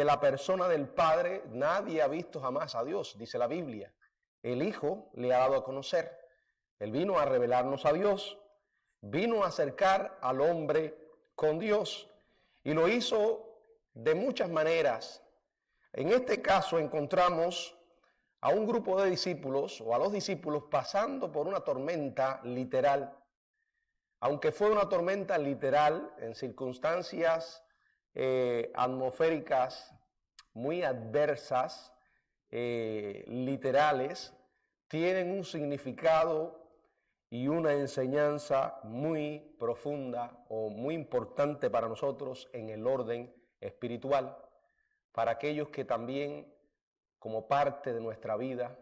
la persona del Padre nadie ha visto jamás a Dios, dice la Biblia. El Hijo le ha dado a conocer. Él vino a revelarnos a Dios, vino a acercar al hombre con Dios y lo hizo de muchas maneras. En este caso encontramos a un grupo de discípulos o a los discípulos pasando por una tormenta literal. Aunque fue una tormenta literal en circunstancias atmosféricas muy adversas, literales, tienen un significado y una enseñanza muy profunda o muy importante para nosotros en el orden espiritual, para aquellos que también, como parte de nuestra vida,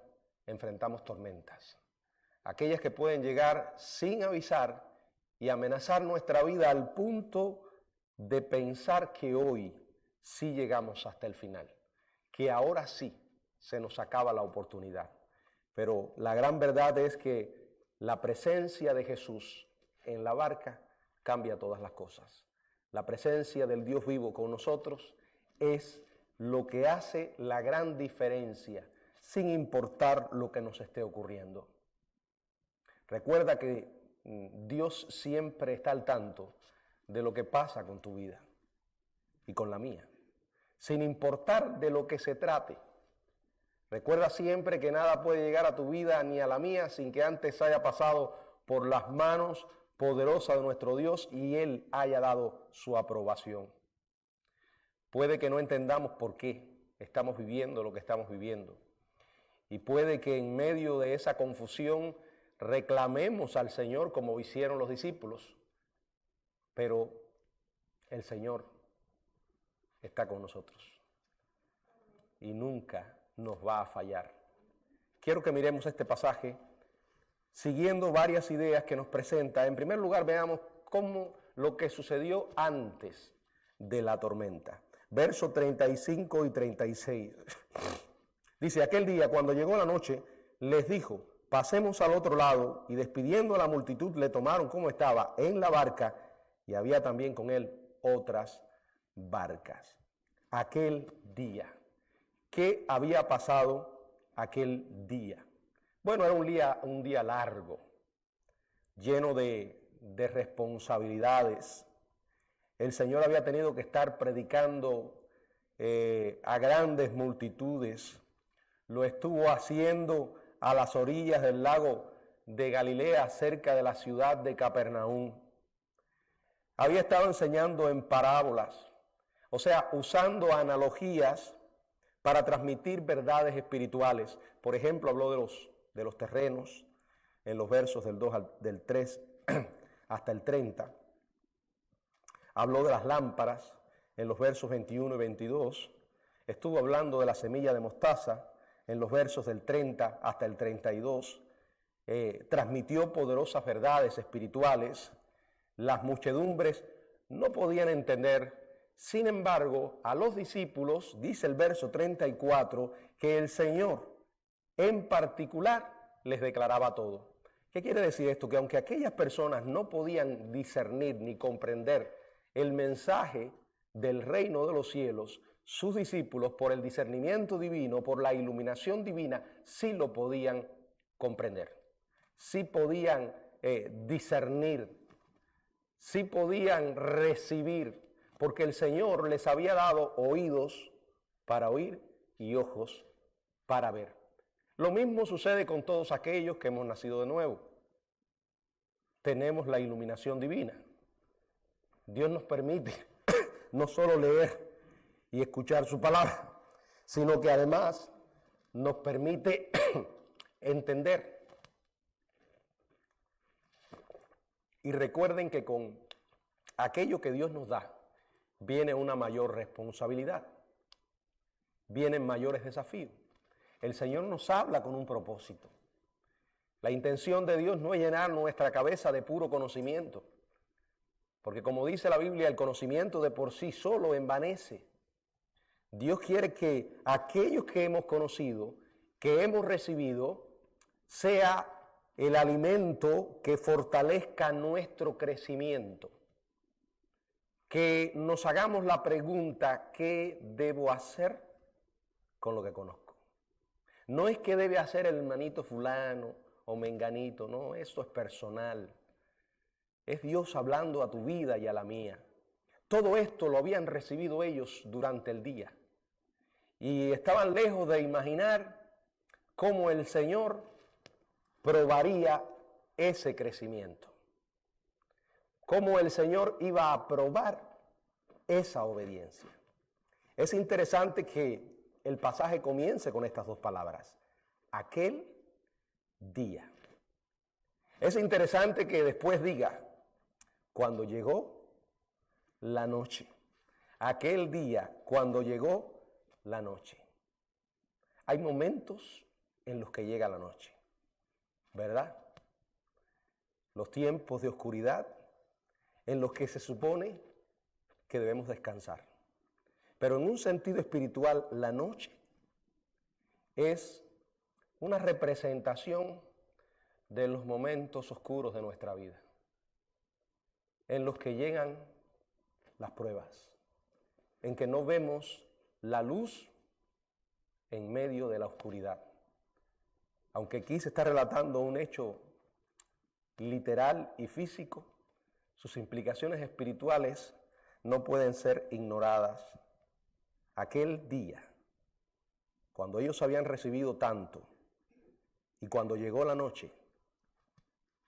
enfrentamos tormentas. Aquellas que pueden llegar sin avisar y amenazar nuestra vida al punto de pensar que hoy sí llegamos hasta el final, que ahora sí se nos acaba la oportunidad. Pero la gran verdad es que la presencia de Jesús en la barca cambia todas las cosas. La presencia del Dios vivo con nosotros es lo que hace la gran diferencia, sin importar lo que nos esté ocurriendo. Recuerda que Dios siempre está al tanto de lo que pasa con tu vida y con la mía, sin importar de lo que se trate. Recuerda siempre que nada puede llegar a tu vida ni a la mía sin que antes haya pasado por las manos poderosas de nuestro Dios y Él haya dado su aprobación. Puede que no entendamos por qué estamos viviendo lo que estamos viviendo. Y puede que en medio de esa confusión reclamemos al Señor como hicieron los discípulos. Pero el Señor está con nosotros y nunca nos va a fallar. Quiero que miremos este pasaje siguiendo varias ideas que nos presenta. En primer lugar, veamos cómo lo que sucedió antes de la tormenta. Versos 35 y 36. Dice, aquel día cuando llegó la noche, les dijo, pasemos al otro lado, y despidiendo a la multitud le tomaron como estaba en la barca, y había también con él otras barcas. Aquel día. ¿Qué había pasado aquel día? Bueno, era un día largo, lleno de responsabilidades. El Señor había tenido que estar predicando a grandes multitudes. Lo estuvo haciendo a las orillas del lago de Galilea, cerca de la ciudad de Capernaum. Había estado enseñando en parábolas, o sea, usando analogías para transmitir verdades espirituales. Por ejemplo, habló de los terrenos en los versos del 3 hasta el 30. Habló de las lámparas en los versos 21 y 22. Estuvo hablando de la semilla de mostaza en los versos del 30 hasta el 32. Transmitió poderosas verdades espirituales. Las muchedumbres no podían entender. Sin embargo, a los discípulos, dice el verso 34, que el Señor en particular les declaraba todo. ¿Qué quiere decir esto? Que aunque aquellas personas no podían discernir ni comprender el mensaje del reino de los cielos, sus discípulos, por el discernimiento divino, por la iluminación divina, sí lo podían comprender, sí podían discernir, sí podían recibir, porque el Señor les había dado oídos para oír y ojos para ver. Lo mismo sucede con todos aquellos que hemos nacido de nuevo. Tenemos la iluminación divina. Dios nos permite no solo leer y escuchar su palabra, sino que además nos permite entender. Y recuerden que con aquello que Dios nos da, viene una mayor responsabilidad, vienen mayores desafíos. El Señor nos habla con un propósito. La intención de Dios no es llenar nuestra cabeza de puro conocimiento, porque como dice la Biblia, el conocimiento de por sí solo envanece. Dios quiere que aquellos que hemos conocido, que hemos recibido, sea el alimento que fortalezca nuestro crecimiento, que nos hagamos la pregunta, ¿qué debo hacer con lo que conozco? No es qué debe hacer el hermanito fulano o menganito, no, eso es personal. Es Dios hablando a tu vida y a la mía. Todo esto lo habían recibido ellos durante el día y estaban lejos de imaginar cómo el Señor probaría ese crecimiento, cómo el Señor iba a probar esa obediencia. Es interesante que el pasaje comience con estas dos palabras, aquel día. Es interesante que después diga, cuando llegó la noche, aquel día, cuando llegó la noche. Hay momentos en los que llega la noche, ¿verdad? Los tiempos de oscuridad en los que se supone que debemos descansar. Pero en un sentido espiritual, la noche es una representación de los momentos oscuros de nuestra vida, en los que llegan las pruebas, en que no vemos la luz en medio de la oscuridad. Aunque aquí se está relatando un hecho literal y físico, sus implicaciones espirituales no pueden ser ignoradas. Aquel día, cuando ellos habían recibido tanto y cuando llegó la noche,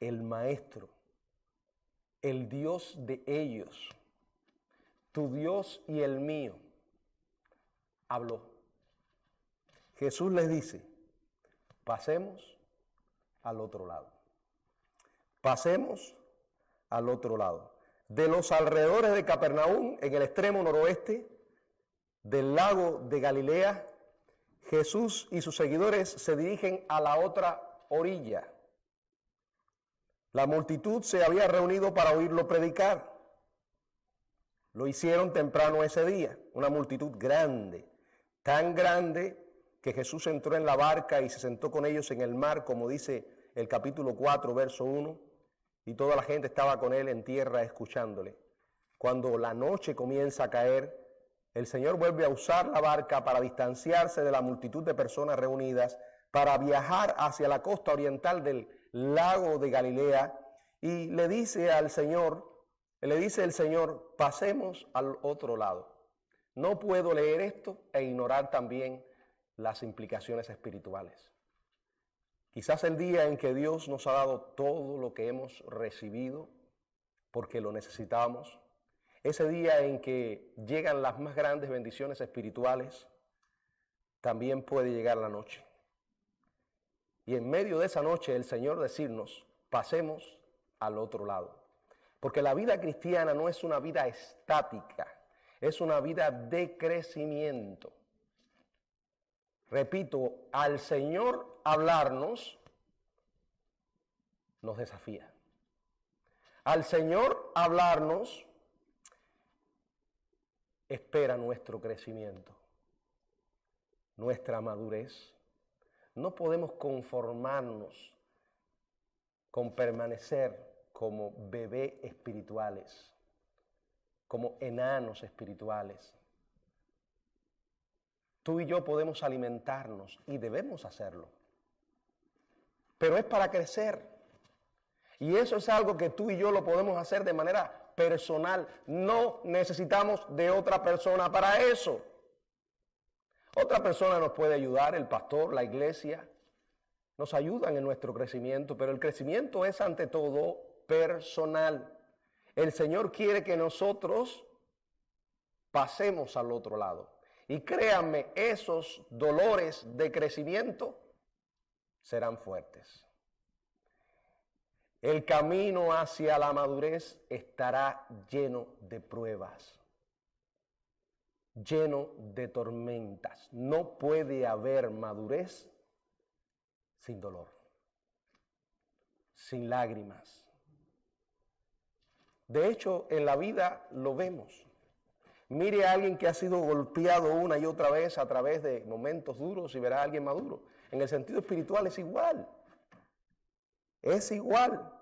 el Maestro, el Dios de ellos, tu Dios y el mío, habló. Jesús les dice, pasemos al otro lado. Pasemos al otro lado. De los alrededores de Capernaum, en el extremo noroeste del lago de Galilea, Jesús y sus seguidores se dirigen a la otra orilla. La multitud se había reunido para oírlo predicar. Lo hicieron temprano ese día, una multitud grande, tan grande que Jesús entró en la barca y se sentó con ellos en el mar, como dice el capítulo 4, verso 1, y toda la gente estaba con él en tierra escuchándole. Cuando la noche comienza a caer, el Señor vuelve a usar la barca para distanciarse de la multitud de personas reunidas, para viajar hacia la costa oriental del lago de Galilea, y le dice el Señor, pasemos al otro lado. No puedo leer esto e ignorar también las implicaciones espirituales. Quizás el día en que Dios nos ha dado todo lo que hemos recibido, porque lo necesitamos, ese día en que llegan las más grandes bendiciones espirituales, también puede llegar la noche. Y en medio de esa noche el Señor decirnos, pasemos al otro lado. Porque la vida cristiana no es una vida estática, es una vida de crecimiento. Repito, al Señor hablarnos nos desafía. Al Señor hablarnos espera nuestro crecimiento, nuestra madurez. No podemos conformarnos con permanecer como bebés espirituales, como enanos espirituales. Tú y yo podemos alimentarnos y debemos hacerlo, pero es para crecer. Y eso es algo que tú y yo lo podemos hacer de manera personal. No necesitamos de otra persona para eso. Otra persona nos puede ayudar, el pastor, la iglesia, nos ayudan en nuestro crecimiento, pero el crecimiento es ante todo personal. El Señor quiere que nosotros pasemos al otro lado. Y créanme, esos dolores de crecimiento serán fuertes. El camino hacia la madurez estará lleno de pruebas, lleno de tormentas. No puede haber madurez sin dolor, sin lágrimas. De hecho, en la vida lo vemos. Mire a alguien que ha sido golpeado una y otra vez a través de momentos duros y verá a alguien maduro. En el sentido espiritual es igual. Es igual.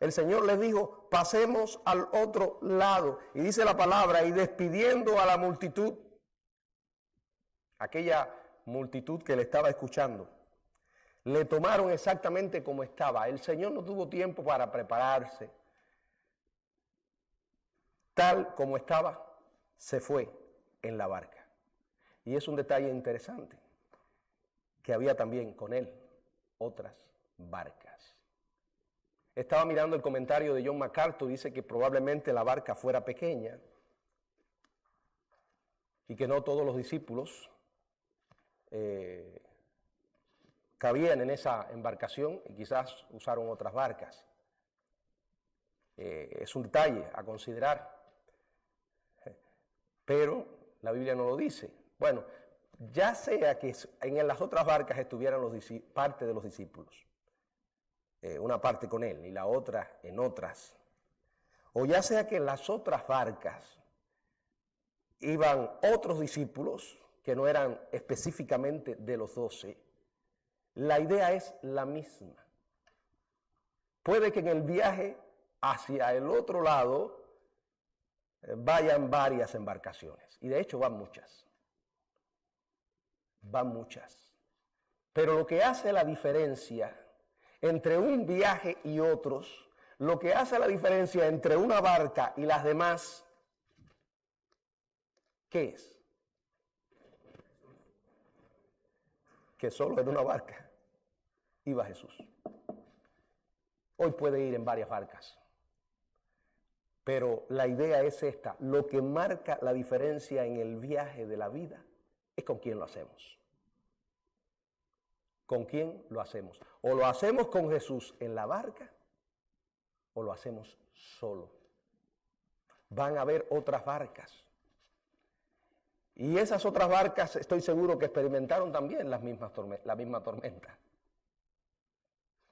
el Señor les dijo, pasemos al otro lado. Y dice la palabra, y despidiendo a la multitud, aquella multitud que le estaba escuchando, le tomaron exactamente como estaba. El Señor no tuvo tiempo para prepararse. Tal como estaba, se fue en la barca. Y es un detalle interesante, que había también con él otras barcas. Estaba mirando el comentario de John MacArthur, dice que probablemente la barca fuera pequeña y que no todos los discípulos cabían en esa embarcación y quizás usaron otras barcas. Es un detalle a considerar, pero la Biblia no lo dice. Bueno, ya sea que en las otras barcas estuvieran parte de los discípulos, una parte con él y la otra en otras, o ya sea que en las otras barcas iban otros discípulos que no eran específicamente de los 12, la idea es la misma. Puede que en el viaje hacia el otro lado vayan varias embarcaciones, y de hecho van muchas. Pero lo que hace la diferencia entre un viaje y otros, lo que hace la diferencia entre una barca y las demás, ¿qué es? Que solo en una barca iba Jesús. Hoy puede ir en varias barcas, pero la idea es esta: lo que marca la diferencia en el viaje de la vida es con quién lo hacemos. ¿Con quién lo hacemos? O lo hacemos con Jesús en la barca, o lo hacemos solo. Van a haber otras barcas. Y esas otras barcas estoy seguro que experimentaron también la misma tormenta.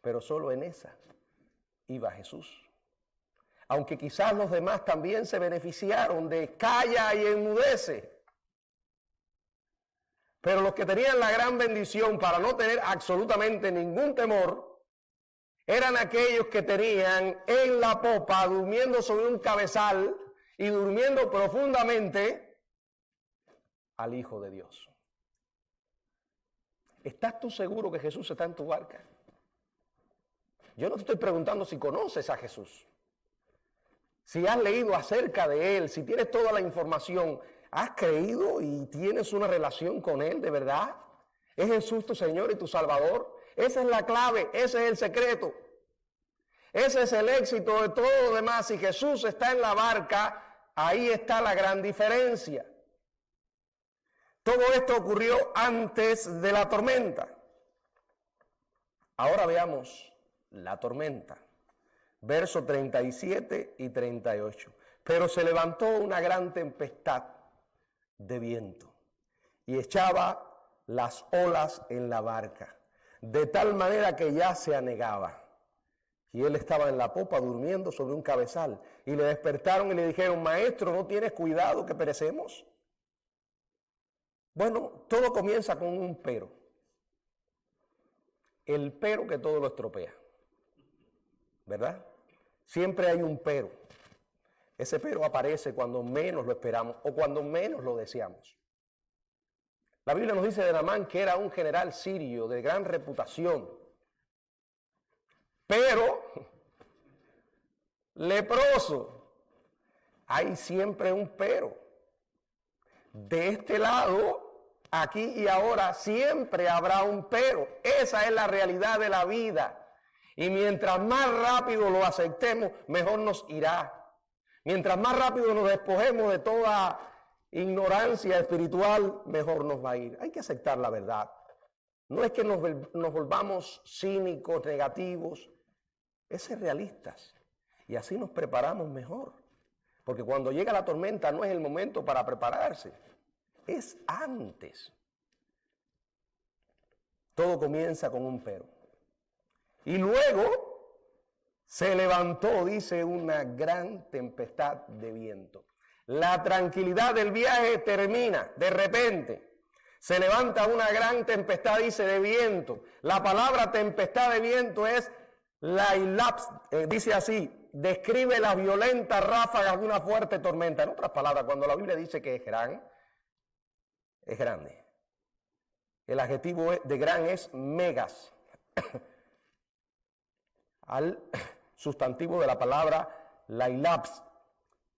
Pero solo en esa iba Jesús. Aunque quizás los demás también se beneficiaron de calla y enmudece. Pero los que tenían la gran bendición para no tener absolutamente ningún temor, eran aquellos que tenían en la popa, durmiendo sobre un cabezal y durmiendo profundamente, al Hijo de Dios. ¿Estás tú seguro que Jesús está en tu barca? Yo no te estoy preguntando si conoces a Jesús, si has leído acerca de Él, si tienes toda la información. ¿Has creído y tienes una relación con Él de verdad? ¿Es Jesús tu Señor y tu Salvador? Esa es la clave, ese es el secreto. Ese es el éxito de todo lo demás. Si Jesús está en la barca, ahí está la gran diferencia. Todo esto ocurrió antes de la tormenta. Ahora veamos la tormenta. Versos 37 y 38. Pero se levantó una gran tempestad de viento y echaba las olas en la barca, de tal manera que ya se anegaba. Y él estaba en la popa durmiendo sobre un cabezal. Y le despertaron y le dijeron: Maestro, ¿no tienes cuidado que perecemos? Bueno, todo comienza con un pero. El pero que todo lo estropea, ¿verdad? Siempre hay un pero. Ese pero aparece cuando menos lo esperamos o cuando menos lo deseamos. La Biblia nos dice de Naamán que era un general sirio de gran reputación, pero leproso. Hay siempre un pero. De este lado, aquí y ahora, siempre habrá un pero. Esa es la realidad de la vida. Y mientras más rápido lo aceptemos, mejor nos irá. Mientras más rápido nos despojemos de toda ignorancia espiritual, mejor nos va a ir. Hay que aceptar la verdad. No es que nos volvamos cínicos, negativos, es ser realistas. Y así nos preparamos mejor. Porque cuando llega la tormenta no es el momento para prepararse, es antes. Todo comienza con un pero. Y luego se levantó, dice, una gran tempestad de viento. La tranquilidad del viaje termina de repente. Se levanta una gran tempestad, dice, de viento. La palabra tempestad de viento es Lailaps, dice así, describe las violentas ráfagas de una fuerte tormenta. En otras palabras, cuando la Biblia dice que es gran, es grande. El adjetivo de gran es megas. Al sustantivo de la palabra lailaps,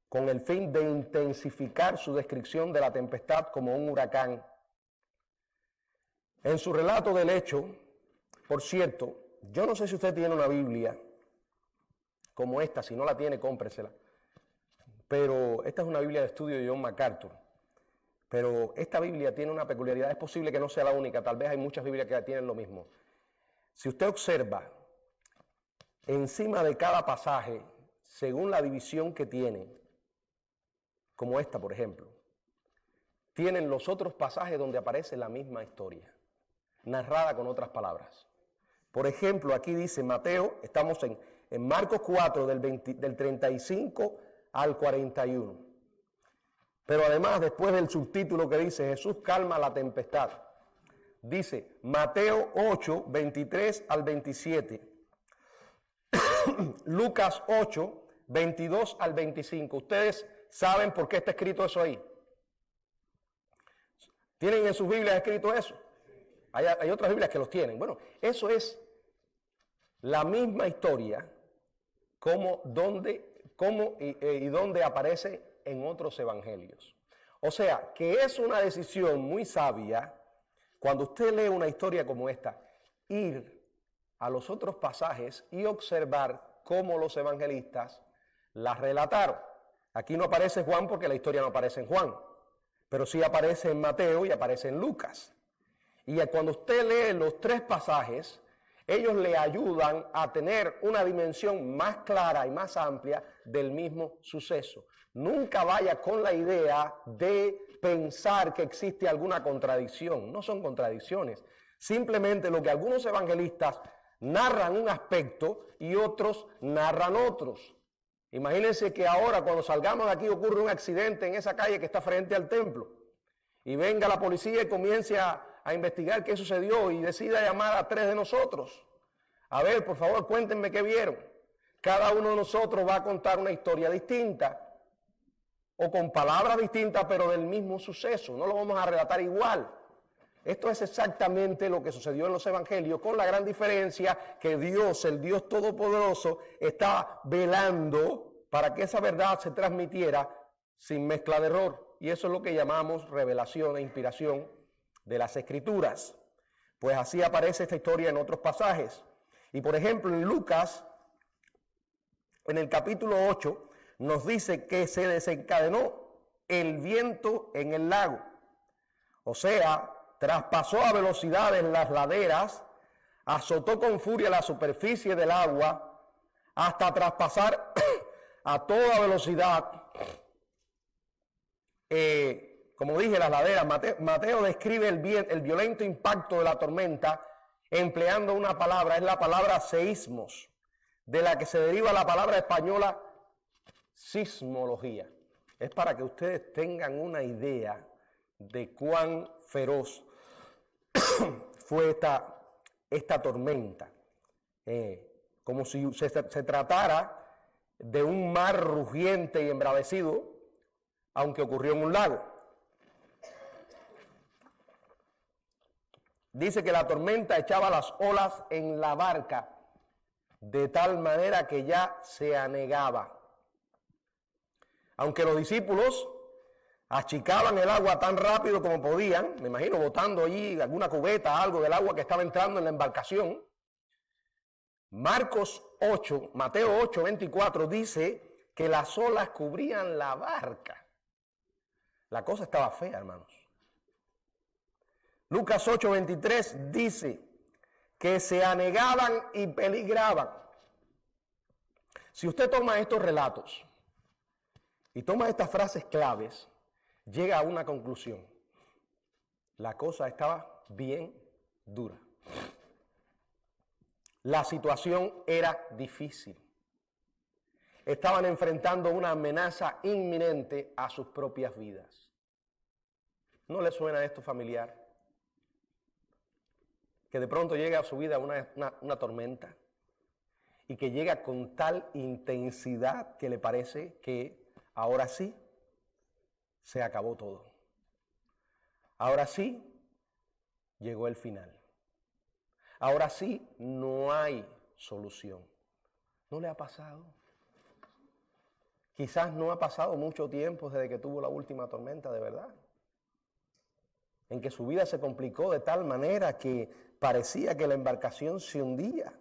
con el fin de intensificar su descripción de la tempestad como un huracán. En su relato del hecho, por cierto, yo no sé si usted tiene una Biblia como esta, si no la tiene, cómpresela. Pero esta es una Biblia de estudio de John MacArthur. Pero esta Biblia tiene una peculiaridad, es posible que no sea la única, tal vez hay muchas Biblias que tienen lo mismo. Si usted observa, encima de cada pasaje, según la división que tiene, como esta por ejemplo, tienen los otros pasajes donde aparece la misma historia, narrada con otras palabras. Por ejemplo, aquí dice Mateo, estamos en Marcos 4, del 35 al 41. Pero además, después del subtítulo que dice Jesús calma la tempestad, dice Mateo 8, 23 al 27. Lucas 8, 22 al 25. ¿Ustedes saben por qué está escrito eso ahí? ¿Tienen en sus Biblias escrito eso? Hay otras Biblias que los tienen. Bueno, eso es la misma historia y dónde aparece en otros evangelios. O sea, que es una decisión muy sabia, cuando usted lee una historia como esta, ir a los otros pasajes y observar cómo los evangelistas las relataron. Aquí no aparece Juan porque la historia no aparece en Juan, pero sí aparece en Mateo y aparece en Lucas. Y cuando usted lee los tres pasajes, ellos le ayudan a tener una dimensión más clara y más amplia del mismo suceso. Nunca vaya con la idea de pensar que existe alguna contradicción. No son contradicciones. Simplemente lo que algunos evangelistas narran un aspecto y otros narran otros. Imagínense que ahora cuando salgamos de aquí ocurre un accidente en esa calle que está frente al templo y venga la policía y comience a investigar qué sucedió y decida llamar a 3 de nosotros. A ver, por favor, cuéntenme qué vieron. Cada uno de nosotros va a contar una historia distinta o con palabras distintas, pero del mismo suceso. No lo vamos a relatar igual. Esto es exactamente lo que sucedió en los evangelios, con la gran diferencia que Dios, el Dios Todopoderoso, está velando para que esa verdad se transmitiera sin mezcla de error. Y eso es lo que llamamos revelación e inspiración de las Escrituras. Pues así aparece esta historia en otros pasajes. Y por ejemplo en Lucas, en el capítulo 8, nos dice que se desencadenó el viento en el lago. O sea, traspasó a velocidades las laderas, azotó con furia la superficie del agua, hasta traspasar a toda velocidad, como dije, las laderas. Mateo describe el violento impacto de la tormenta empleando una palabra, es la palabra seísmos, de la que se deriva la palabra española sismología. Es para que ustedes tengan una idea de cuán feroz fue esta tormenta. Como si se tratara de un mar rugiente y embravecido, aunque ocurrió en un lago. Dice que la tormenta echaba las olas en la barca de tal manera que ya se anegaba. Aunque los discípulos achicaban el agua tan rápido como podían, me imagino botando allí alguna cubeta, algo del agua que estaba entrando en la embarcación, Mateo 8, 24 dice que las olas cubrían la barca. La cosa estaba fea, hermanos. Lucas 8, 23 dice que se anegaban y peligraban. Si usted toma estos relatos y toma estas frases claves, llega a una conclusión. La cosa estaba bien dura. La situación era difícil. Estaban enfrentando una amenaza inminente a sus propias vidas. ¿No le suena esto familiar? Que de pronto llega a su vida una tormenta y que llega con tal intensidad que le parece que ahora sí se acabó todo. Ahora sí llegó el final. Ahora sí no hay solución. ¿No le ha pasado? Quizás no ha pasado mucho tiempo desde que tuvo la última tormenta de verdad, en que su vida se complicó de tal manera que parecía que la embarcación se hundía,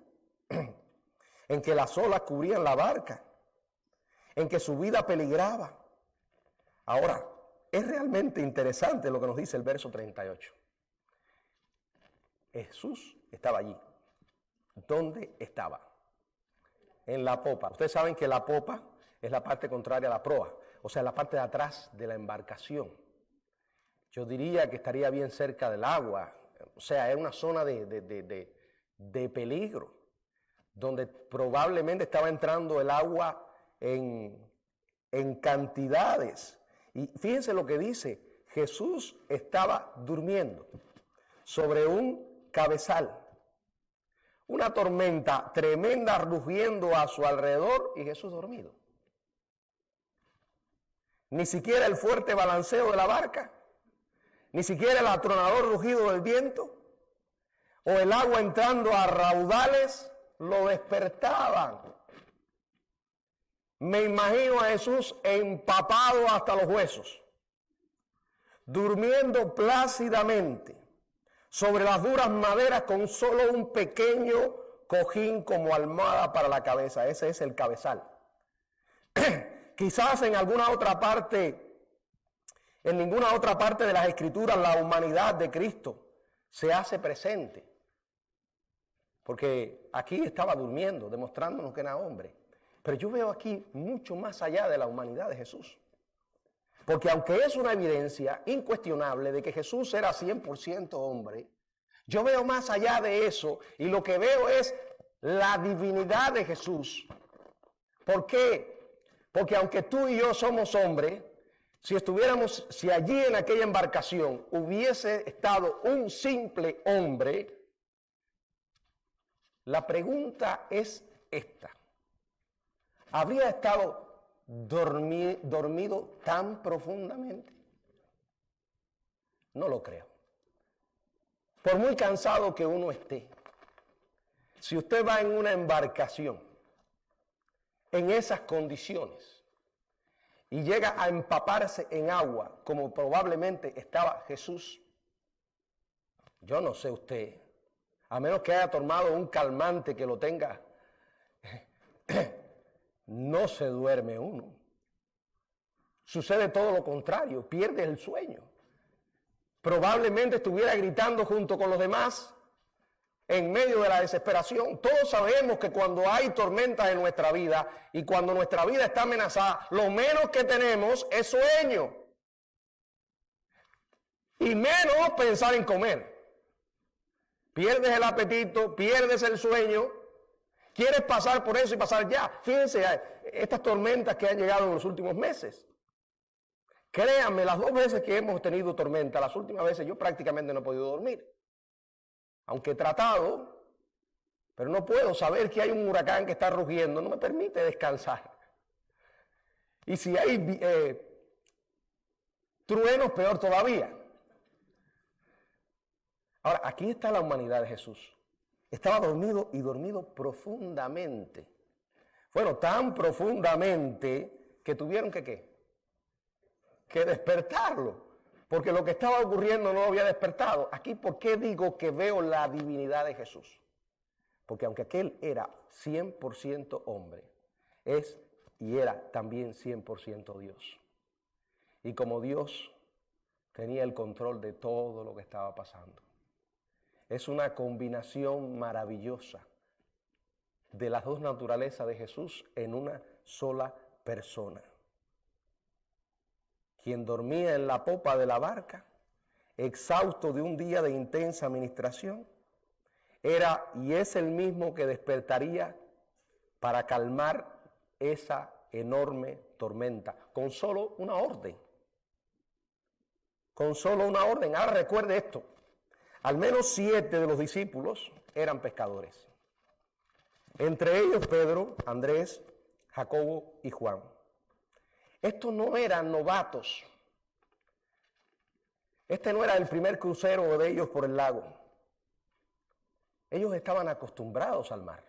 en que las olas cubrían la barca, en que su vida peligraba. Ahora, es realmente interesante lo que nos dice el verso 38. Jesús estaba allí. ¿Dónde estaba? En la popa. Ustedes saben que la popa es la parte contraria a la proa, o sea, la parte de atrás de la embarcación. Yo diría que estaría bien cerca del agua, o sea, es una zona de peligro, donde probablemente estaba entrando el agua en cantidades. Y fíjense lo que dice, Jesús estaba durmiendo sobre un cabezal. Una tormenta tremenda rugiendo a su alrededor y Jesús dormido. Ni siquiera el fuerte balanceo de la barca, ni siquiera el atronador rugido del viento o el agua entrando a raudales lo despertaban. Me imagino a Jesús empapado hasta los huesos, durmiendo plácidamente sobre las duras maderas con solo un pequeño cojín como almohada para la cabeza. Ese es el cabezal. Quizás en alguna otra parte, en ninguna otra parte de las Escrituras, la humanidad de Cristo se hace presente. Porque aquí estaba durmiendo, demostrándonos que era hombre. Pero yo veo aquí mucho más allá de la humanidad de Jesús. Porque aunque es una evidencia incuestionable de que Jesús era 100% hombre, yo veo más allá de eso y lo que veo es la divinidad de Jesús. ¿Por qué? Porque aunque tú y yo somos hombres, si allí en aquella embarcación hubiese estado un simple hombre, la pregunta es esta. ¿Habría estado dormido tan profundamente? No lo creo. Por muy cansado que uno esté, si usted va en una embarcación en esas condiciones y llega a empaparse en agua, como probablemente estaba Jesús, yo no sé usted, a menos que haya tomado un calmante que lo tenga, no se duerme uno. Sucede todo lo contrario, pierde el sueño. Probablemente estuviera gritando junto con los demás en medio de la desesperación. Todos sabemos que cuando hay tormentas en nuestra vida y cuando nuestra vida está amenazada, lo menos que tenemos es sueño. Y menos pensar en comer. Pierdes el apetito, pierdes el sueño, quieres pasar por eso y pasar ya. Fíjense, estas tormentas que han llegado en los últimos meses. Créanme, las 2 veces que hemos tenido tormenta, las últimas veces yo prácticamente no he podido dormir. Aunque he tratado, pero no puedo saber que hay un huracán que está rugiendo, no me permite descansar. Y si hay truenos, peor todavía. Ahora, aquí está la humanidad de Jesús. Estaba dormido y dormido profundamente. Bueno, tan profundamente que tuvieron que despertarlo. Porque lo que estaba ocurriendo no lo había despertado. Aquí, ¿por qué digo que veo la divinidad de Jesús? Porque aunque aquel era 100% hombre, es y era también 100% Dios. Y como Dios tenía el control de todo lo que estaba pasando. Es una combinación maravillosa de las dos naturalezas de Jesús en una sola persona. Quien dormía en la popa de la barca, exhausto de un día de intensa administración, era y es el mismo que despertaría para calmar esa enorme tormenta, con solo una orden. Con solo una orden. Ahora recuerde esto, al menos 7 de los discípulos eran pescadores. Entre ellos Pedro, Andrés, Jacobo y Juan. Estos no eran novatos. Este no era el primer crucero de ellos por el lago. Ellos estaban acostumbrados al mar.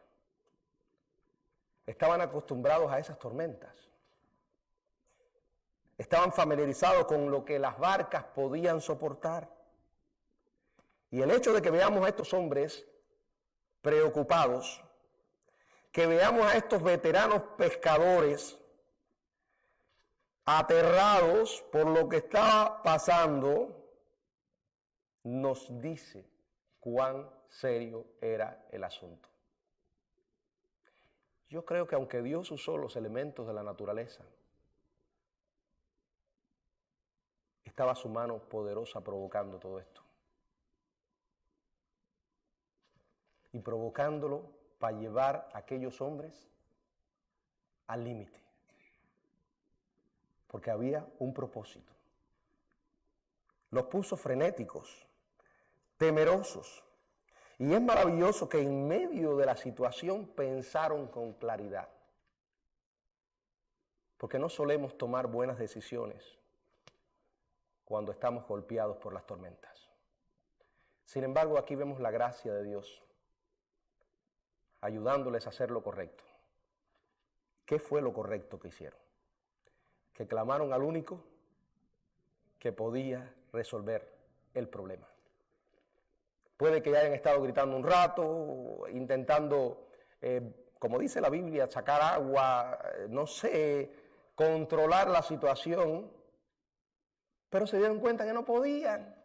Estaban acostumbrados a esas tormentas. Estaban familiarizados con lo que las barcas podían soportar. Y el hecho de que veamos a estos hombres preocupados, que veamos a estos veteranos pescadores aterrados por lo que estaba pasando, nos dice cuán serio era el asunto. Yo creo que aunque Dios usó los elementos de la naturaleza, estaba su mano poderosa provocando todo esto. Y provocándolo para llevar a aquellos hombres al límite. Porque había un propósito. Los puso frenéticos, temerosos. Y es maravilloso que en medio de la situación pensaron con claridad. Porque no solemos tomar buenas decisiones cuando estamos golpeados por las tormentas. Sin embargo, aquí vemos la gracia de Dios ayudándoles a hacer lo correcto. ¿Qué fue lo correcto que hicieron? Que clamaron al único que podía resolver el problema. Puede que hayan estado gritando un rato, intentando, como dice la Biblia, sacar agua, no sé, controlar la situación, pero se dieron cuenta que no podían.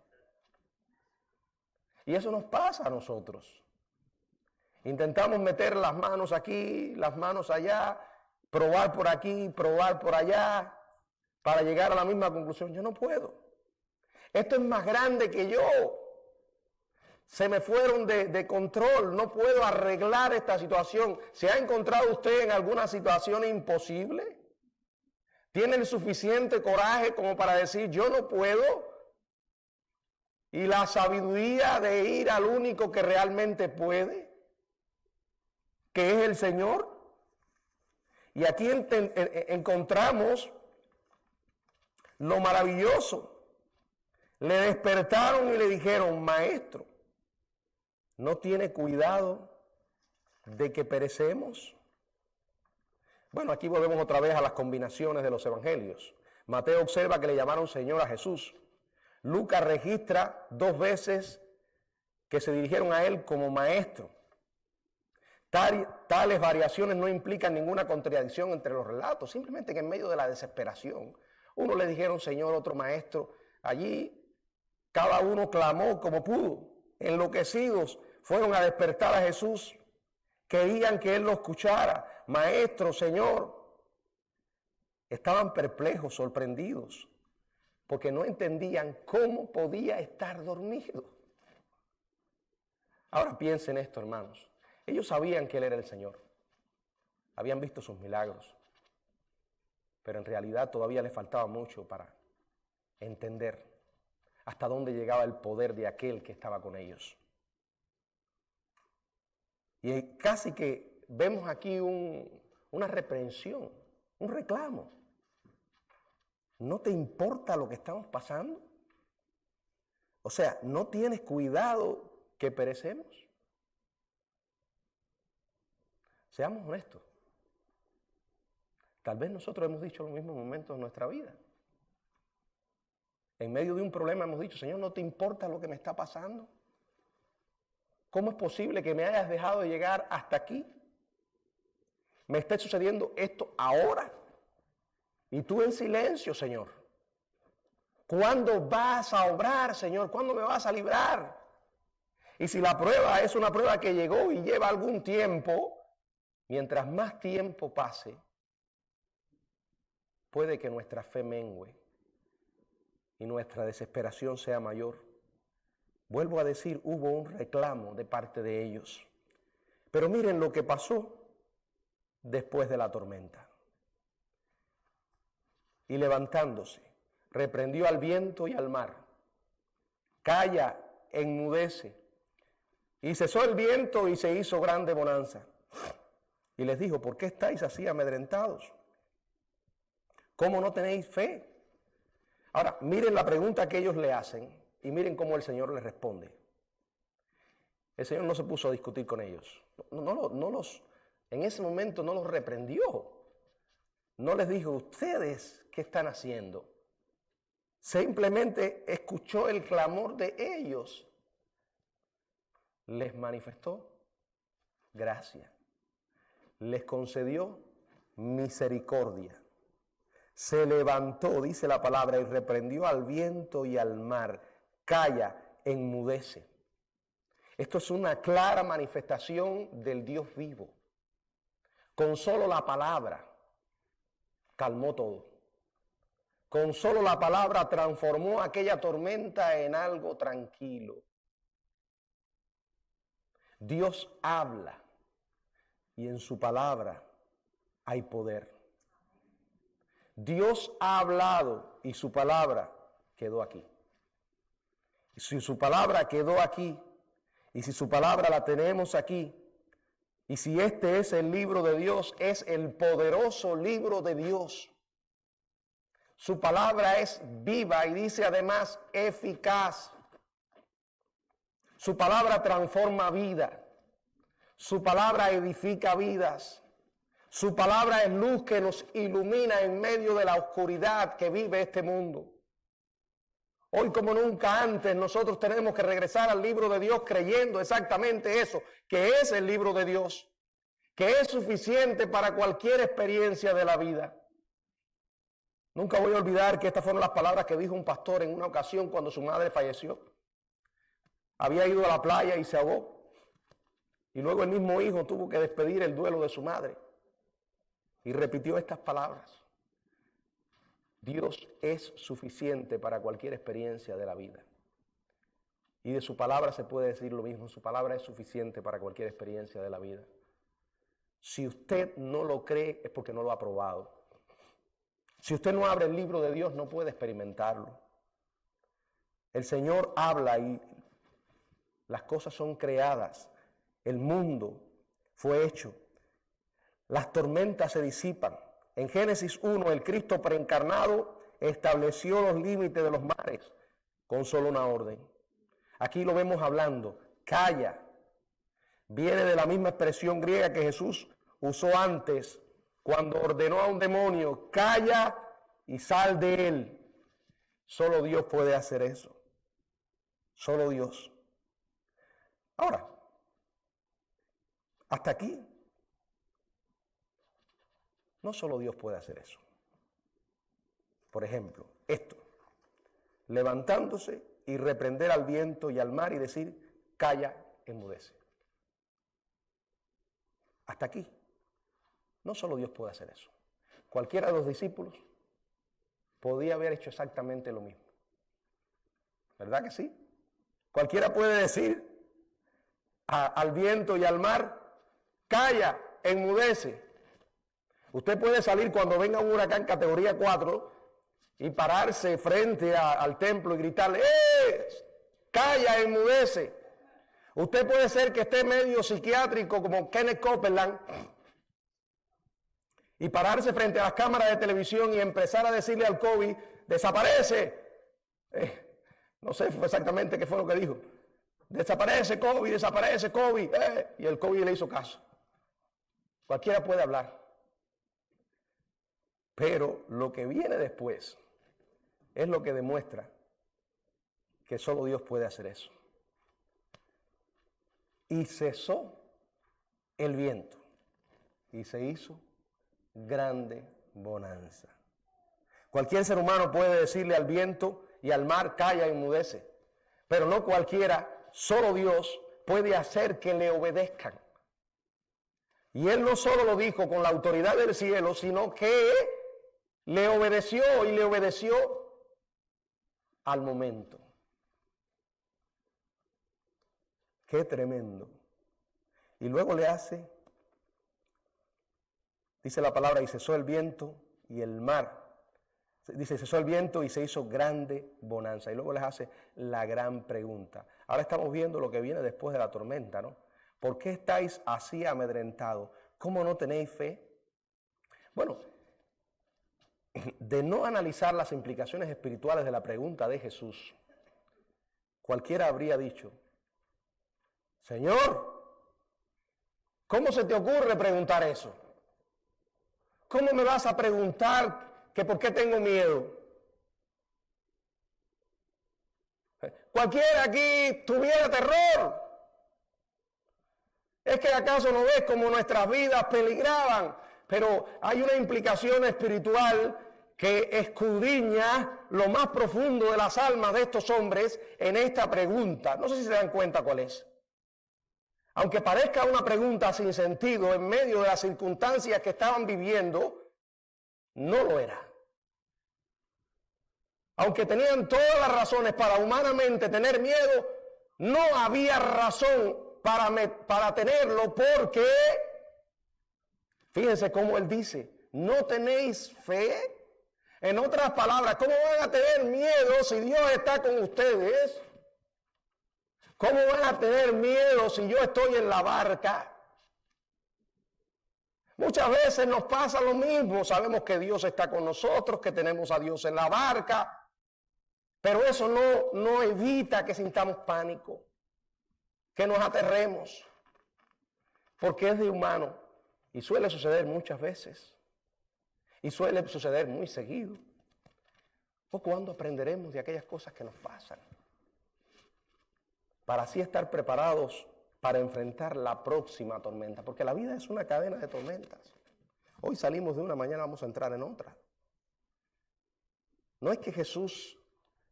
Y eso nos pasa a nosotros. Intentamos meter las manos aquí, las manos allá, probar por aquí, probar por allá, para llegar a la misma conclusión. Yo no puedo. Esto es más grande que yo. Se me fueron de control. No puedo arreglar esta situación. ¿Se ha encontrado usted en alguna situación imposible? ¿Tiene el suficiente coraje como para decir yo no puedo? Y la sabiduría de ir al único que realmente puede, que es el Señor. Y aquí encontramos lo maravilloso. Le despertaron y le dijeron, maestro, ¿no tiene cuidado de que perecemos? Bueno, aquí volvemos otra vez a las combinaciones de los evangelios. Mateo observa que le llamaron Señor a Jesús. Lucas registra 2 veces que se dirigieron a él como maestro. Tales variaciones no implican ninguna contradicción entre los relatos, simplemente que en medio de la desesperación, uno le dijeron Señor, otro maestro. Allí cada uno clamó como pudo. Enloquecidos fueron a despertar a Jesús. Querían que él lo escuchara. Maestro, Señor. Estaban perplejos, sorprendidos, porque no entendían cómo podía estar dormido. Ahora piensen esto, hermanos. Ellos sabían que Él era el Señor. Habían visto sus milagros. Pero en realidad todavía les faltaba mucho para entender hasta dónde llegaba el poder de aquel que estaba con ellos. Y casi que vemos aquí una reprensión, un reclamo. ¿No te importa lo que estamos pasando? O sea, ¿no tienes cuidado que perecemos? Seamos honestos. Tal vez nosotros hemos dicho los mismos momentos de nuestra vida. En medio de un problema hemos dicho, Señor, ¿no te importa lo que me está pasando? ¿Cómo es posible que me hayas dejado de llegar hasta aquí? Me esté sucediendo esto ahora. Y tú en silencio, Señor. ¿Cuándo vas a obrar, Señor? ¿Cuándo me vas a librar? Y si la prueba es una prueba que llegó y lleva algún tiempo, mientras más tiempo pase, puede que nuestra fe mengue y nuestra desesperación sea mayor. Vuelvo a decir, hubo un reclamo de parte de ellos. Pero miren lo que pasó después de la tormenta. Y levantándose, reprendió al viento y al mar. Calla, enmudece. Y cesó el viento y se hizo grande bonanza. Y les dijo, ¿por qué estáis así amedrentados? ¿Cómo no tenéis fe? Ahora, miren la pregunta que ellos le hacen y miren cómo el Señor les responde. El Señor no se puso a discutir con ellos. En ese momento no los reprendió. No les dijo, ¿ustedes qué están haciendo? Simplemente escuchó el clamor de ellos. Les manifestó gracia. Les concedió misericordia. Se levantó, dice la palabra, y reprendió al viento y al mar. Calla, enmudece. Esto es una clara manifestación del Dios vivo. Con solo la palabra calmó todo. Con solo la palabra transformó aquella tormenta en algo tranquilo. Dios habla y en su palabra hay poder. Dios ha hablado y su palabra quedó aquí. Y si su palabra quedó aquí, y si su palabra la tenemos aquí, y si este es el libro de Dios, es el poderoso libro de Dios. Su palabra es viva y dice además eficaz. Su palabra transforma vida. Su palabra edifica vidas. Su palabra es luz que nos ilumina en medio de la oscuridad que vive este mundo. Hoy como nunca antes nosotros tenemos que regresar al libro de Dios creyendo exactamente eso, que es el libro de Dios, que es suficiente para cualquier experiencia de la vida. Nunca voy a olvidar que estas fueron las palabras que dijo un pastor en una ocasión cuando su madre falleció. Había ido a la playa y se ahogó. Y luego el mismo hijo tuvo que despedir el duelo de su madre. Y repitió estas palabras. Dios es suficiente para cualquier experiencia de la vida. Y de su palabra se puede decir lo mismo. Su palabra es suficiente para cualquier experiencia de la vida. Si usted no lo cree es porque no lo ha probado. Si usted no abre el libro de Dios no puede experimentarlo. El Señor habla y las cosas son creadas. El mundo fue hecho. Las tormentas se disipan. En Génesis 1, el Cristo preencarnado estableció los límites de los mares con solo una orden. Aquí lo vemos hablando, calla. Viene de la misma expresión griega que Jesús usó antes cuando ordenó a un demonio, calla y sal de él. Solo Dios puede hacer eso. Solo Dios. Ahora, hasta aquí, no solo Dios puede hacer eso. Por ejemplo, esto, levantándose y reprender al viento y al mar y decir, calla, enmudece. Hasta aquí, no solo Dios puede hacer eso. Cualquiera de los discípulos podía haber hecho exactamente lo mismo. ¿Verdad que sí? Cualquiera puede decir al viento y al mar, calla, enmudece. Usted puede salir cuando venga un huracán categoría 4 y pararse frente al templo y gritarle, calla, enmudece. Usted puede ser que esté medio psiquiátrico como Kenneth Copeland y pararse frente a las cámaras de televisión y empezar a decirle al COVID, desaparece. No sé exactamente qué fue lo que dijo. Desaparece COVID, desaparece COVID. Y el COVID le hizo caso. Cualquiera puede hablar. Pero lo que viene después es lo que demuestra que solo Dios puede hacer eso. Y cesó el viento y se hizo grande bonanza. Cualquier ser humano puede decirle al viento y al mar, calla y enmudece. Pero no cualquiera, solo Dios puede hacer que le obedezcan. Y Él no solo lo dijo con la autoridad del cielo, sino que le obedeció y le obedeció al momento. Qué tremendo. Y luego le hace, dice la palabra, y cesó el viento y el mar. Dice, cesó el viento y se hizo grande bonanza. Y luego les hace la gran pregunta. Ahora estamos viendo lo que viene después de la tormenta, ¿no? ¿Por qué estáis así amedrentados? ¿Cómo no tenéis fe? Bueno, de no analizar las implicaciones espirituales de la pregunta de Jesús, cualquiera habría dicho, Señor, ¿cómo se te ocurre preguntar eso? ¿Cómo me vas a preguntar que por qué tengo miedo? Cualquiera aquí tuviera terror. ¿Es que acaso no ves cómo nuestras vidas peligraban? Pero hay una implicación espiritual que escudriña lo más profundo de las almas de estos hombres en esta pregunta. No sé si se dan cuenta cuál es. Aunque parezca una pregunta sin sentido en medio de las circunstancias que estaban viviendo, no lo era. Aunque tenían todas las razones para humanamente tener miedo, no había razón para tenerlo porque, fíjense cómo él dice, ¿no tenéis fe? En otras palabras, ¿cómo van a tener miedo si Dios está con ustedes? ¿Cómo van a tener miedo si yo estoy en la barca? Muchas veces nos pasa lo mismo, sabemos que Dios está con nosotros, que tenemos a Dios en la barca, pero eso no evita que sintamos pánico, que nos aterremos, porque es de humano y suele suceder muchas veces y suele suceder muy seguido. ¿O cuándo aprenderemos de aquellas cosas que nos pasan? Para así estar preparados para enfrentar la próxima tormenta, porque la vida es una cadena de tormentas. Hoy salimos de una, mañana vamos a entrar en otra. No es que Jesús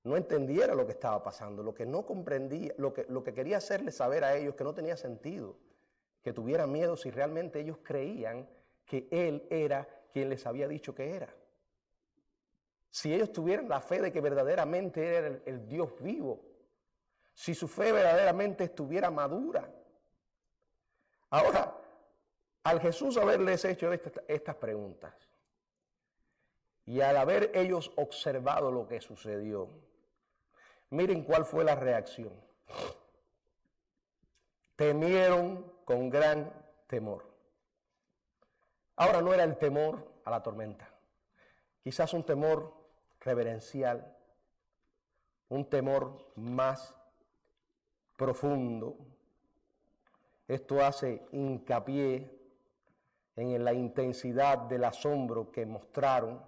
no entendiera lo que estaba pasando, lo que no comprendía, lo que quería hacerles saber a ellos que no tenía sentido, que tuvieran miedo si realmente ellos creían que Él era quien les había dicho que era. Si ellos tuvieran la fe de que verdaderamente era el Dios vivo, si su fe verdaderamente estuviera madura. Ahora, al Jesús haberles hecho estas preguntas y al haber ellos observado lo que sucedió, miren cuál fue la reacción. Temieron con gran temor. Ahora no era el temor a la tormenta, quizás un temor reverencial, un temor más profundo. Esto hace hincapié en la intensidad del asombro que mostraron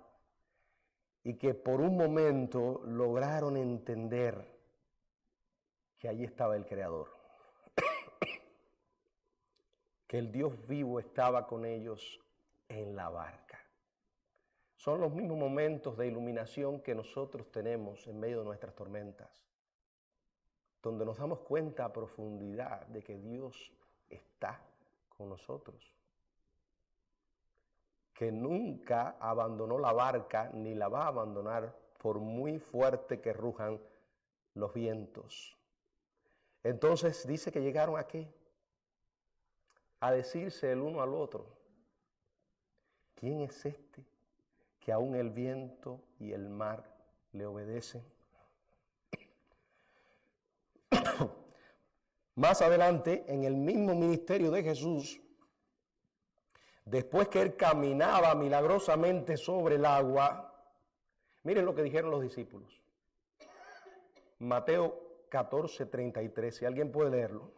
y que por un momento lograron entender que allí estaba el Creador, que el Dios vivo estaba con ellos en la barca. Son los mismos momentos de iluminación que nosotros tenemos en medio de nuestras tormentas, donde nos damos cuenta a profundidad de que Dios está con nosotros, que nunca abandonó la barca ni la va a abandonar por muy fuerte que rujan los vientos. Entonces dice que llegaron ¿a qué? A decirse el uno al otro, ¿quién es este que aún el viento y el mar le obedecen? Más adelante, en el mismo ministerio de Jesús, después que él caminaba milagrosamente sobre el agua, miren lo que dijeron los discípulos. Mateo 14:33, si alguien puede leerlo.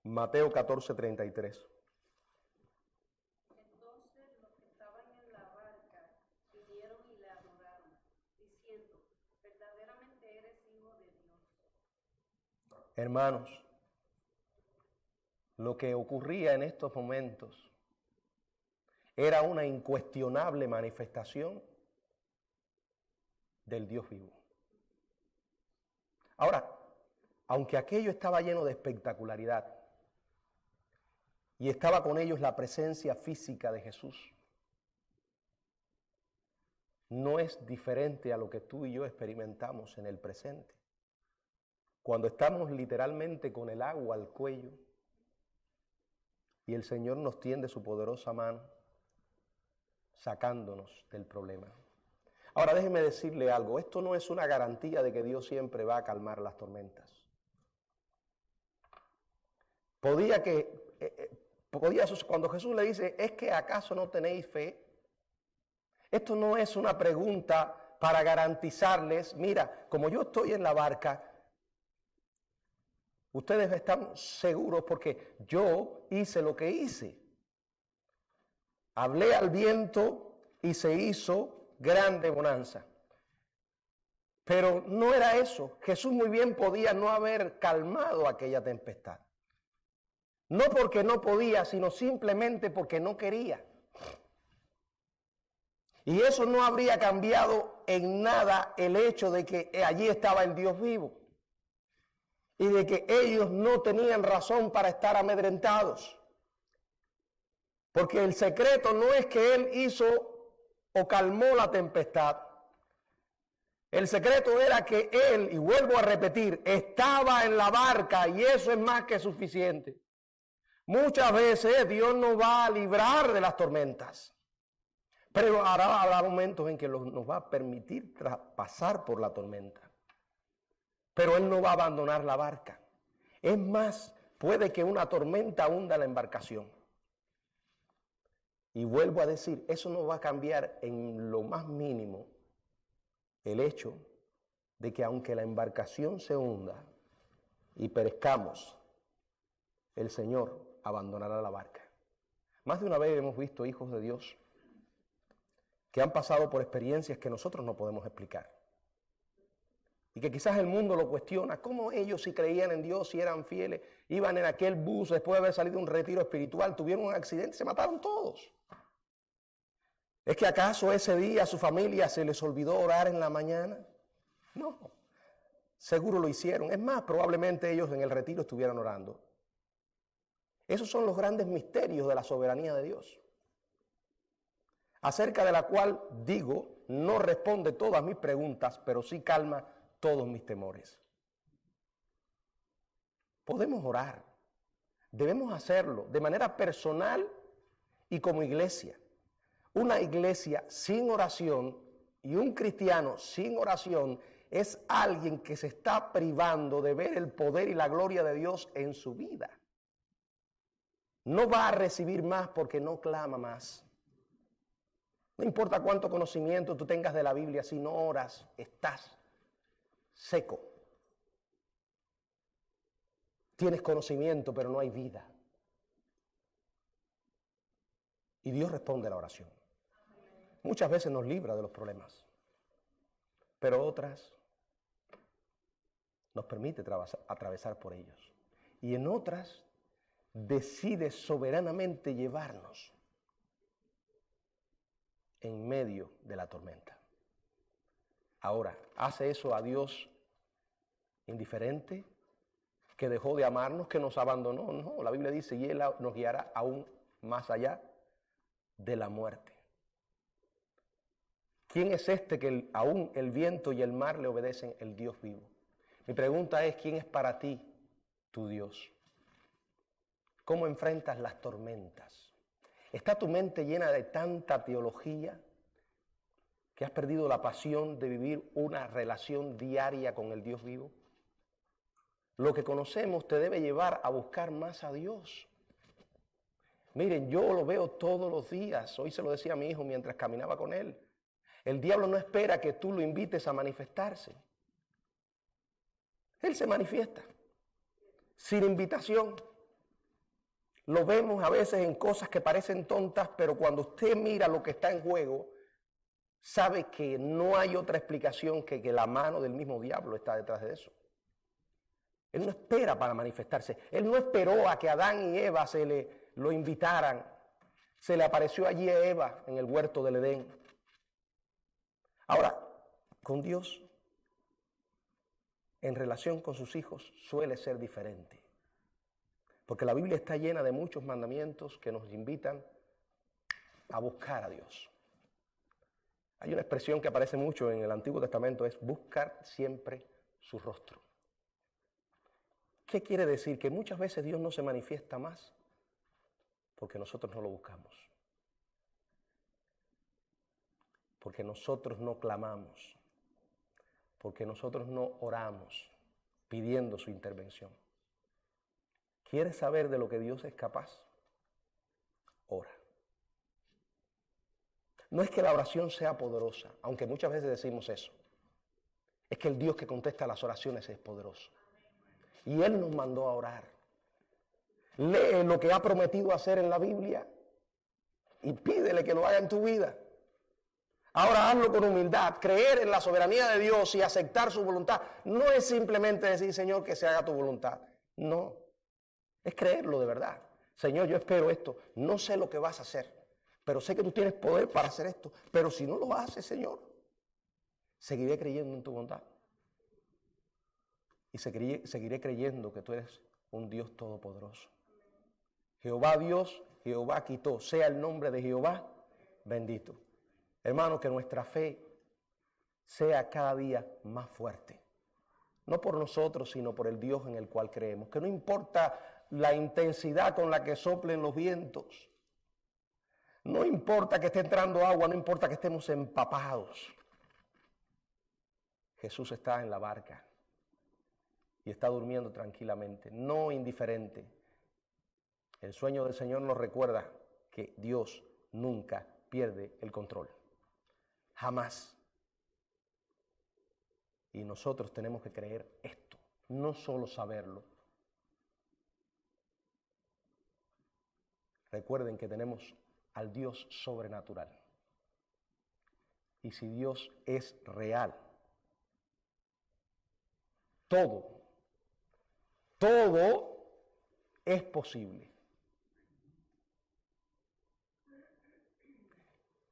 Mateo 14:33. Entonces los que estaban en la barca vinieron y le adoraron, diciendo, verdaderamente eres hijo de Dios. Hermanos, lo que ocurría en estos momentos era una incuestionable manifestación del Dios vivo. Ahora, aunque aquello estaba lleno de espectacularidad y estaba con ellos la presencia física de Jesús, no es diferente a lo que tú y yo experimentamos en el presente. Cuando estamos literalmente con el agua al cuello y el Señor nos tiende su poderosa mano sacándonos del problema. Ahora déjeme decirle algo, esto no es una garantía de que Dios siempre va a calmar las tormentas. Cuando Jesús le dice, ¿es que acaso no tenéis fe? Esto no es una pregunta para garantizarles, mira, como yo estoy en la barca, ustedes están seguros porque yo hice lo que hice. Hablé al viento y se hizo grande bonanza. Pero no era eso. Jesús muy bien podía no haber calmado aquella tempestad. No porque no podía, sino simplemente porque no quería. Y eso no habría cambiado en nada el hecho de que allí estaba el Dios vivo. Y de que ellos no tenían razón para estar amedrentados. Porque el secreto no es que Él hizo o calmó la tempestad. El secreto era que Él, y vuelvo a repetir, estaba en la barca y eso es más que suficiente. Muchas veces Dios nos va a librar de las tormentas, pero habrá momentos en que nos va a permitir pasar por la tormenta. Pero Él no va a abandonar la barca. Es más, puede que una tormenta hunda la embarcación. Y vuelvo a decir, eso no va a cambiar en lo más mínimo el hecho de que aunque la embarcación se hunda y perezcamos, el Señor abandonará la barca. Más de una vez hemos visto hijos de Dios que han pasado por experiencias que nosotros no podemos explicar. Y que quizás el mundo lo cuestiona, ¿cómo ellos si creían en Dios, si eran fieles, iban en aquel bus después de haber salido de un retiro espiritual, tuvieron un accidente y se mataron todos? ¿Es que acaso ese día a su familia se les olvidó orar en la mañana? No, seguro lo hicieron. Es más, probablemente ellos en el retiro estuvieran orando. Esos son los grandes misterios de la soberanía de Dios, acerca de la cual digo, no responde todas mis preguntas, pero sí calma todos mis temores. Podemos orar, debemos hacerlo de manera personal y como iglesia. Una iglesia sin oración y un cristiano sin oración es alguien que se está privando de ver el poder y la gloria de Dios en su vida. No va a recibir más porque no clama más. No importa cuánto conocimiento tú tengas de la Biblia, si no oras, estás seco. Tienes conocimiento, pero no hay vida. Y Dios responde a la oración. Muchas veces nos libra de los problemas, pero otras nos permite atravesar por ellos. Y en otras decide soberanamente llevarnos en medio de la tormenta. Ahora, ¿hace eso a Dios indiferente? ¿Que dejó de amarnos? ¿Que nos abandonó? No, la Biblia dice, y Él nos guiará aún más allá de la muerte. ¿Quién es este que aún el viento y el mar le obedecen? El Dios vivo. Mi pregunta es, ¿quién es para ti tu Dios? ¿Cómo enfrentas las tormentas? ¿Está tu mente llena de tanta teología que has perdido la pasión de vivir una relación diaria con el Dios vivo? Lo que conocemos te debe llevar a buscar más a Dios. Miren, yo lo veo todos los días. Hoy se lo decía a mi hijo mientras caminaba con él. El diablo no espera que tú lo invites a manifestarse. Él se manifiesta sin invitación. Lo vemos a veces en cosas que parecen tontas, pero cuando usted mira lo que está en juego, sabe que no hay otra explicación que la mano del mismo diablo está detrás de eso. Él no espera para manifestarse. Él no esperó a que Adán y Eva lo invitaran. Se le apareció allí a Eva en el huerto del Edén. Ahora, con Dios, en relación con sus hijos, suele ser diferente. Porque la Biblia está llena de muchos mandamientos que nos invitan a buscar a Dios. Hay una expresión que aparece mucho en el Antiguo Testamento, es buscar siempre su rostro. ¿Qué quiere decir? Que muchas veces Dios no se manifiesta más porque nosotros no lo buscamos. Porque nosotros no clamamos, porque nosotros no oramos pidiendo su intervención. ¿Quieres saber de lo que Dios es capaz? Ora. No es que la oración sea poderosa, aunque muchas veces decimos eso. Es que el Dios que contesta las oraciones es poderoso. Y Él nos mandó a orar. Lee lo que ha prometido hacer en la Biblia y pídele que lo haga en tu vida. Ahora hazlo con humildad. Creer en la soberanía de Dios y aceptar su voluntad no es simplemente decir, Señor, que se haga tu voluntad. No, es creerlo de verdad. Señor, yo espero esto. No sé lo que vas a hacer, pero sé que tú tienes poder para hacer esto. Pero si no lo haces, Señor, seguiré creyendo en tu bondad. Y seguiré creyendo que tú eres un Dios todopoderoso. Jehová Dios, Jehová quitó. Sea el nombre de Jehová bendito. Hermano, que nuestra fe sea cada día más fuerte. No por nosotros, sino por el Dios en el cual creemos. Que no importa la intensidad con la que soplen los vientos. No importa que esté entrando agua, no importa que estemos empapados. Jesús está en la barca y está durmiendo tranquilamente, no indiferente. El sueño del Señor nos recuerda que Dios nunca pierde el control. Jamás. Y nosotros tenemos que creer esto, no solo saberlo. Recuerden que tenemos al Dios sobrenatural. Y si Dios es real, todo es posible.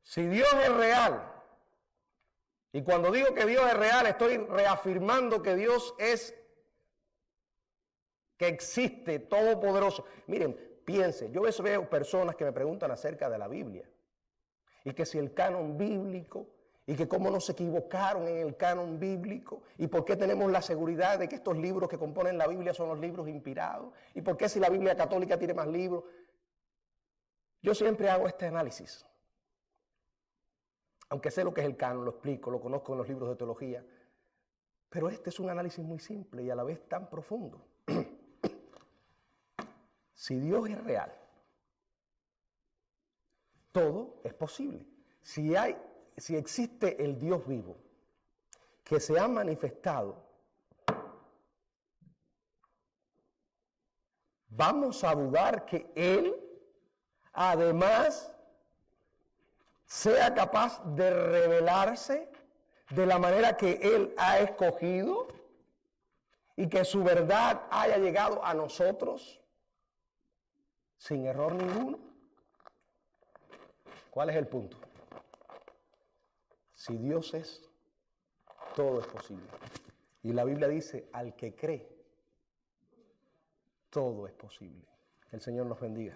Si Dios es real, y cuando digo que Dios es real, estoy reafirmando que Dios que existe, todopoderoso. Miren, piense, yo a veces veo personas que me preguntan acerca de la Biblia, y que si el canon bíblico, y que cómo no se equivocaron en el canon bíblico, y por qué tenemos la seguridad de que estos libros que componen la Biblia son los libros inspirados, y por qué si la Biblia católica tiene más libros. Yo siempre hago este análisis. Aunque sé lo que es el canon, lo explico, lo conozco en los libros de teología, pero este es un análisis muy simple y a la vez tan profundo. Si Dios es real, todo es posible. Si existe el Dios vivo que se ha manifestado, vamos a dudar que Él, además, sea capaz de revelarse de la manera que Él ha escogido y que su verdad haya llegado a nosotros sin error ninguno. ¿Cuál es el punto? Si Dios es, todo es posible. Y la Biblia dice, al que cree, todo es posible. El Señor nos bendiga.